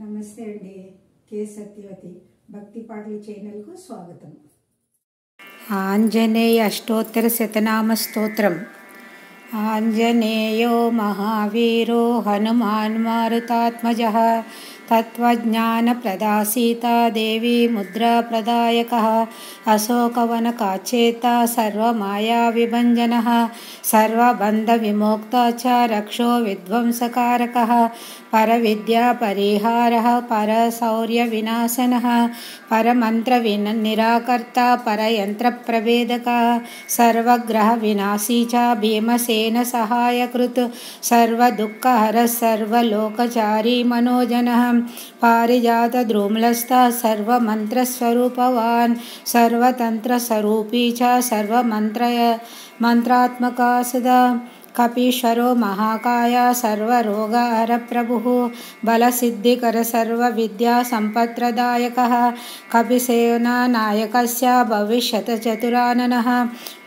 నమస్తే అండి. కే సత్యవతి భక్తి పాటల ఛానల్కు స్వాగతం. ఆంజనేయ అష్టోత్తర శతనామ స్తోత్రం. ఆంజనేయో మహావీరో హనుమాన్ మారుతాత్మజః తత్వజ్ఞానప్రదా సీతా దేవి ముద్రాప్రదాయకः అశోకవనకాచ్చేతా సర్వమాయావిభంజనः సర్వబంధవిమోక్తా చ రక్షో విధ్వంసకారకः పరవిద్యాపరిహారः పరశౌర్యవినాశనः పరమంత్రనిరాకర్తా పరయంత్రప్రభేదకः సర్వగ్రహవినాశీ చ భీమసేనసహాయకృత్ సర్వదుఃఖహరः సర్వలోకచారీ మనోజనः పారిజాతద్రుమలస్థः సర్వమంత్రస్వరూపవాన్ సర్వతంత్రస్వరూపీ చ సర్వమంత్రాత్మకా సదా కపీశ్వరో మహాకాయ సర్వరోగహరప్రభుః బలసిద్ధికర సర్వవిద్యాసంపత్ప్రదాయకः కపిసేనానాయకస్య భవిష్యతచతురాననः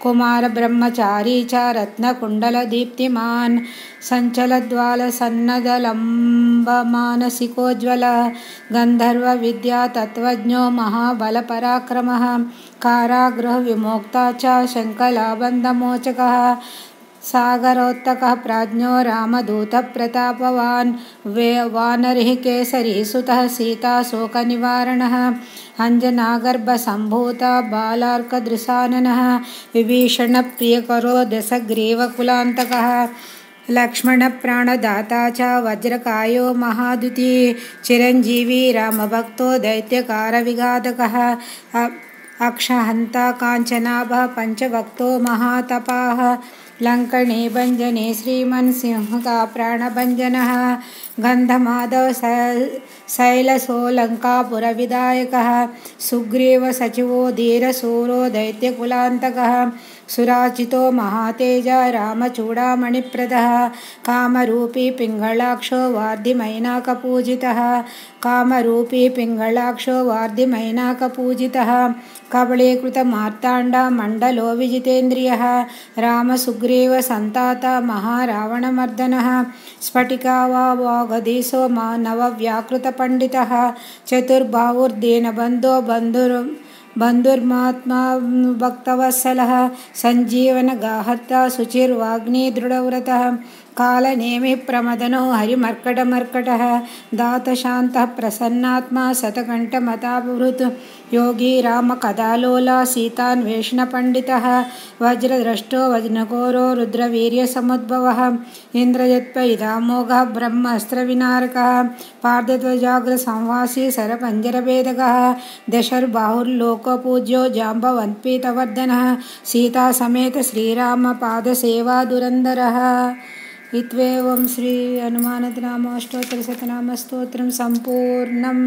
కుమారబ్రహ్మచారీ చ రత్నకుండలదీప్తిమాన్ సంచలద్వాలసన్నదలంబమానసికోజ్వలः గంధర్వవిద్యాతత్త్వజ్ఞో మహాబలపరాక్రమः కారాగృహవిమోక్తా చ శంకలాబంధమోచకः सागरोत्तकः प्राज्ञो रामदूतप्रतापवान् वानरः केसरी सुतः सीताशोकनिवारणः अञ्जनागर्भसम्भूता बालार्कदृशाननः विभीषणप्रियकरो दशग्रीवकुलान्तकः लक्ष्मणप्राणदाता च वज्रकायो महाद्युति चिरञ्जीवी रामभक्तो दैत्यकारविघातकः अक्षहन्ता काञ्चनाभः पञ्चभक्तो महातपाः लङ्कणे भञ्जने श्रीमन्सिंहका प्राणभञ्जनः गन्धमाधव शैलसोलङ्कापुरविधायकः सुग्रीवसचिवो धीरशूरो दैत्यकुलान्तकः सुराचितो महातेज रामचूडामणिप्रदः कामरूपी पिङ्गलाक्षो वार्धिमैनाकपूजितः कामरूपी पिङ्गलाक्षो वार्धिमैनाकपूजितः कबलीकृतमार्ताण्ड मण्डलो विजितेन्द्रियः रामसुग्रीवसन्ताता महारावणमर्दनः स्फटिकावागधीशो नवव्याकृतपण्डितः चतुर्बाहुर्दीनबन्धो बन्धुर्मात्मा भक्तवत्सलः सञ्जीवनगाहर्ता शुचिर्वाग्निदृढव्रतः कालनेमिप्रमदनो हरिमर्कटमर्कटः दातशान्तः प्रसन्नात्मा शतकण्ठमतापहृत् योगी रामकथालोला सीतान्वेषणपण्डितः वज्रद्रष्टो वज्रकोरो रुद्रवीर्यसमुद्भवः इन्द्रजत्पैदामोघः ब्रह्मास्त्रविनारकः पार्थध्वजाग्रसंवासी सरपञ्जरभेदकः दशर्बाहुर्लोकपूज्यो जाम्बवन्पीतवर्धनः सीतासमेत श्रीरामपादसेवा दुरन्धरः इत्येवं श्री हनुमाननाम अष्टोत्तरशतनाम स्तोत्रं सम्पूर्णम्।